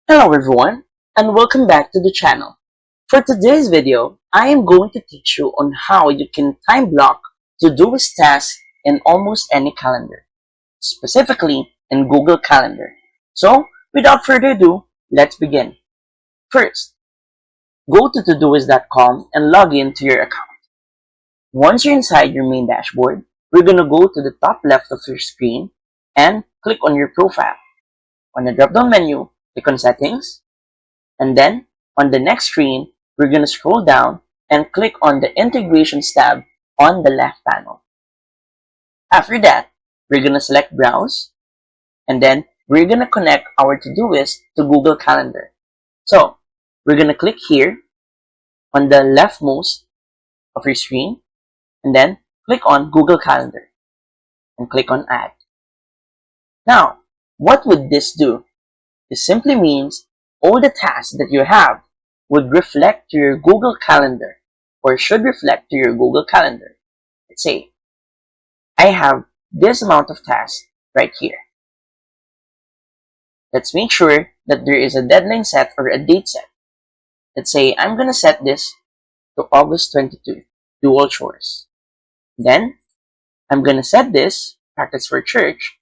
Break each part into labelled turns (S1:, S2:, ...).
S1: Hello everyone, and welcome back to the channel. For today's video, I am going to teach you on how you can time block Todoist tasks in almost any calendar, specifically in Google Calendar. So, without further ado, let's begin. First, go to Todoist.com and log in to your account. Once you're inside your main dashboard, we're going to go to the top left of your screen and click on your profile. On the drop-down menu, click on Settings, and then on the next screen, we're going to scroll down and click on the Integrations tab on the left panel. After that, we're going to select Browse, and then we're going to connect our Todoist to Google Calendar. So, we're going to click here on the leftmost of your screen, and then click on Google Calendar, and click on Add. Now, what would this do? This simply means all the tasks that you have would reflect to your Google Calendar, or should reflect to your Google Calendar. Let's say, I have this amount of tasks right here. Let's make sure that there is a deadline set or a date set. Let's say I'm going to set this to August 22, do all chores. Then, I'm going to set this, practice for church,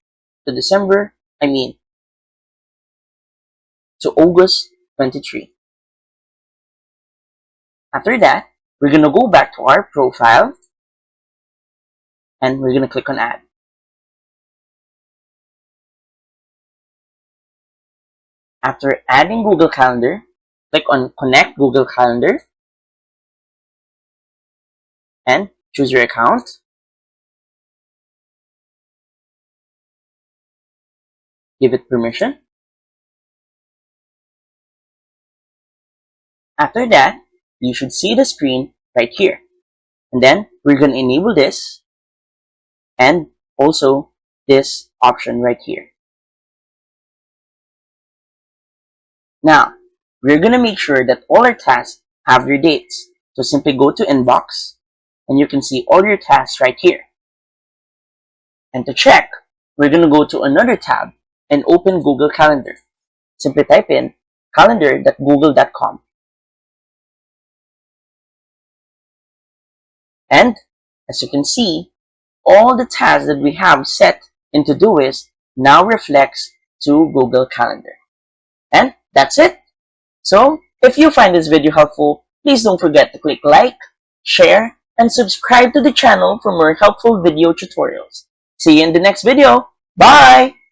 S1: to August 23. After that, we're going to go back to our profile and we're going to click on Add. After adding Google Calendar, click on Connect Google Calendar and choose your account. Give it permission. After that, you should see the screen right here. And then we're going to enable this and also this option right here. Now, we're going to make sure that all our tasks have their dates. So simply go to Inbox and you can see all your tasks right here. And to check, we're going to go to another tab and open Google Calendar. Simply type in calendar.google.com. And as you can see, all the tasks that we have set in Todoist now reflects to Google Calendar. And that's it. So, if you find this video helpful, please don't forget to click like, share, and subscribe to the channel for more helpful video tutorials. See you in the next video. Bye!